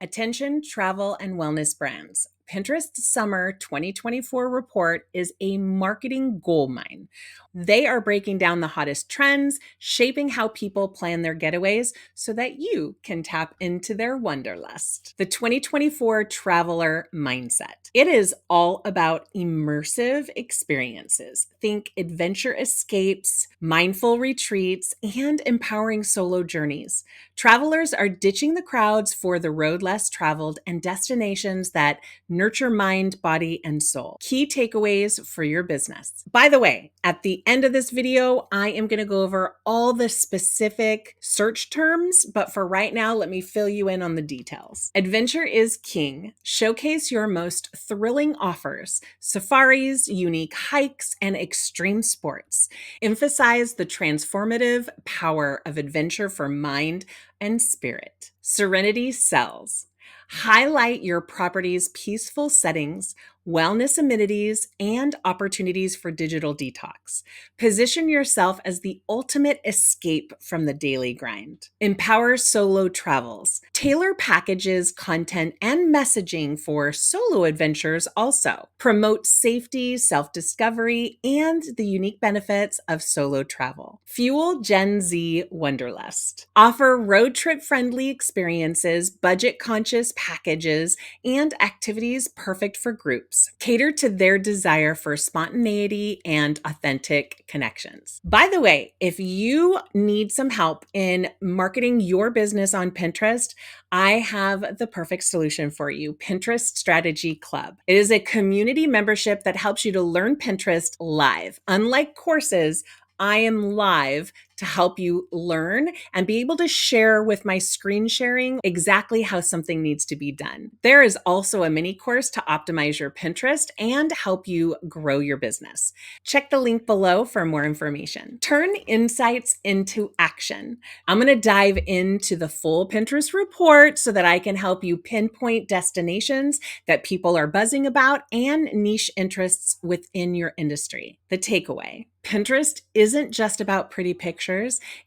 Attention travel and wellness brands. Pinterest Summer 2024 report is a marketing goldmine. They are breaking down the hottest trends, shaping how people plan their getaways so that you can tap into their wanderlust. The 2024 Traveler Mindset. It is all about immersive experiences. Think adventure escapes, mindful retreats, and empowering solo journeys. Travelers are ditching the crowds for the road less traveled and destinations that nurture mind, body, and soul. Key takeaways for your business. By the way, at the end of this video, I am going to go over all the specific search terms, but for right now, let me fill you in on the details. Adventure is king. Showcase your most thrilling offers, safaris, unique hikes, and extreme sports. Emphasize the transformative power of adventure for mind and spirit. Serenity sells. Highlight your property's peaceful settings, wellness amenities, and opportunities for digital detox. Position yourself as the ultimate escape from the daily grind. Empower solo travels. Tailor packages, content, and messaging for solo adventures also. Promote safety, self-discovery, and the unique benefits of solo travel. Fuel Gen Z wanderlust. Offer road trip friendly experiences, budget conscious packages, and activities perfect for groups. Cater to their desire for spontaneity and authentic connections. By the way, if you need some help in marketing your business on Pinterest, I have the perfect solution for you, Pinterest Strategy Club. It is a community membership that helps you to learn Pinterest live. Unlike courses, I am live to help you learn and be able to share with my screen sharing exactly how something needs to be done. There is also a mini course to optimize your Pinterest and help you grow your business. Check the link below for more information. Turn insights into action. I'm going to dive into the full Pinterest report so that I can help you pinpoint destinations that people are buzzing about and niche interests within your industry. The takeaway: Pinterest isn't just about pretty pictures.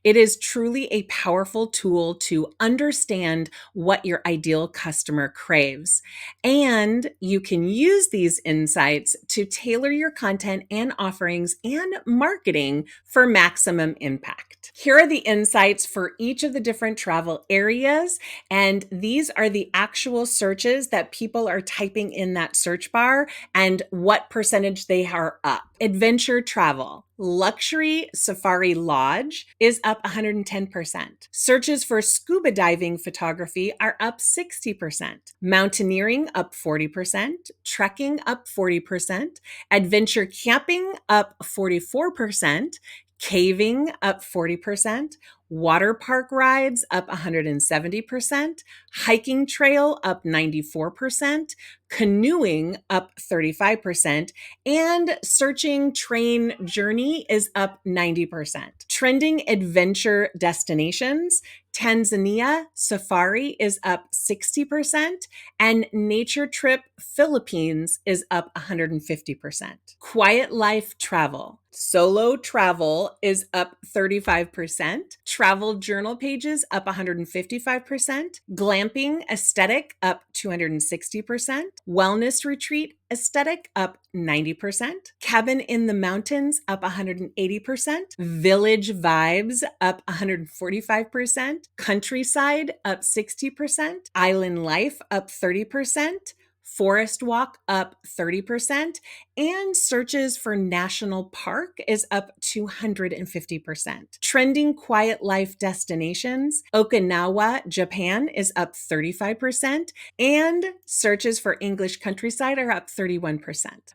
It is truly a powerful tool to understand what your ideal customer craves. And you can use these insights to tailor your content and offerings and marketing for maximum impact. Here are the insights for each of the different travel areas. And these are the actual searches that people are typing in that search bar and what percentage they are up. Adventure travel. Luxury Safari Lodge is up 110%. Searches for scuba diving photography are up 60%. Mountaineering up 40%. Trekking up 40%. Adventure camping up 44%. Caving up 40%. Water park rides up 170%. Hiking trail up 94%. Canoeing up 35%. And searching train journey is up 90%. Trending adventure destinations: Tanzania Safari is up 60%, and Nature Trip Philippines is up 150%. Quiet Life Travel. Solo travel is up 35%. Travel journal pages up 155%. Glamping aesthetic up 260%. Wellness retreat aesthetic up 90%. Cabin in the mountains up 180%. Village vibes up 145%. Countryside up 60%. Island life up 30%. Forest walk up 30%, and searches for national park is up 250%. Trending quiet life destinations: Okinawa, Japan is up 35%, and searches for English countryside are up 31%.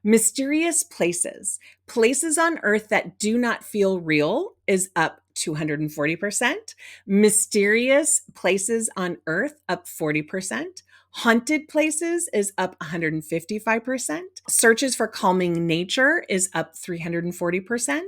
Mysterious places. Places on Earth that do not feel real is up 240%. Mysterious places on Earth up 40%. Haunted places is up 155%. Searches for calming nature is up 340%.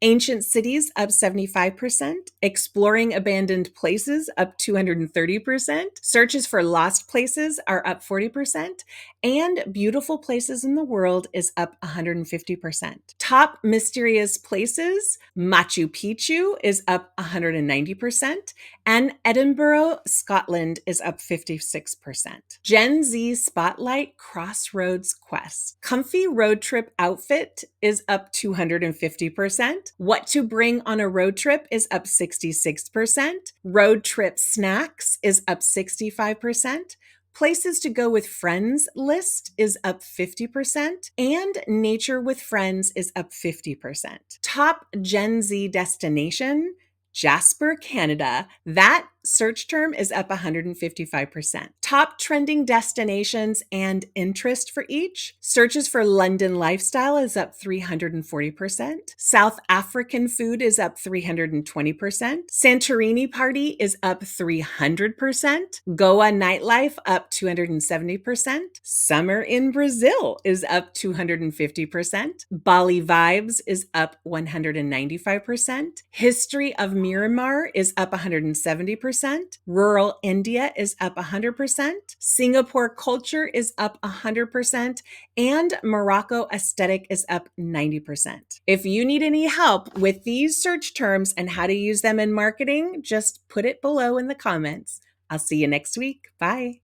Ancient cities up 75%. Exploring abandoned places up 230%. Searches for lost places are up 40%. And beautiful places in the world is up 150%. Top mysterious places: Machu Picchu is up 190%, and Edinburgh, Scotland is up 56%. Gen Z Spotlight Crossroads Quest. Comfy road trip outfit is up 250%. What to bring on a road trip is up 66%. Road trip snacks is up 65%. Places to go with friends list is up 50%, and nature with friends is up 50%. Top Gen Z destination, Jasper, Canada. That search term is up 155%. Top trending destinations and interest for each. Searches for London lifestyle is up 340%. South African food is up 320%. Santorini party is up 300%. Goa nightlife up 270%. Summer in Brazil is up 250%. Bali vibes is up 195%. History of Myanmar is up 170%. Rural India is up 100%. Singapore culture is up 100%. And Morocco aesthetic is up 90%. If you need any help with these search terms and how to use them in marketing, just put it below in the comments. I'll see you next week. Bye.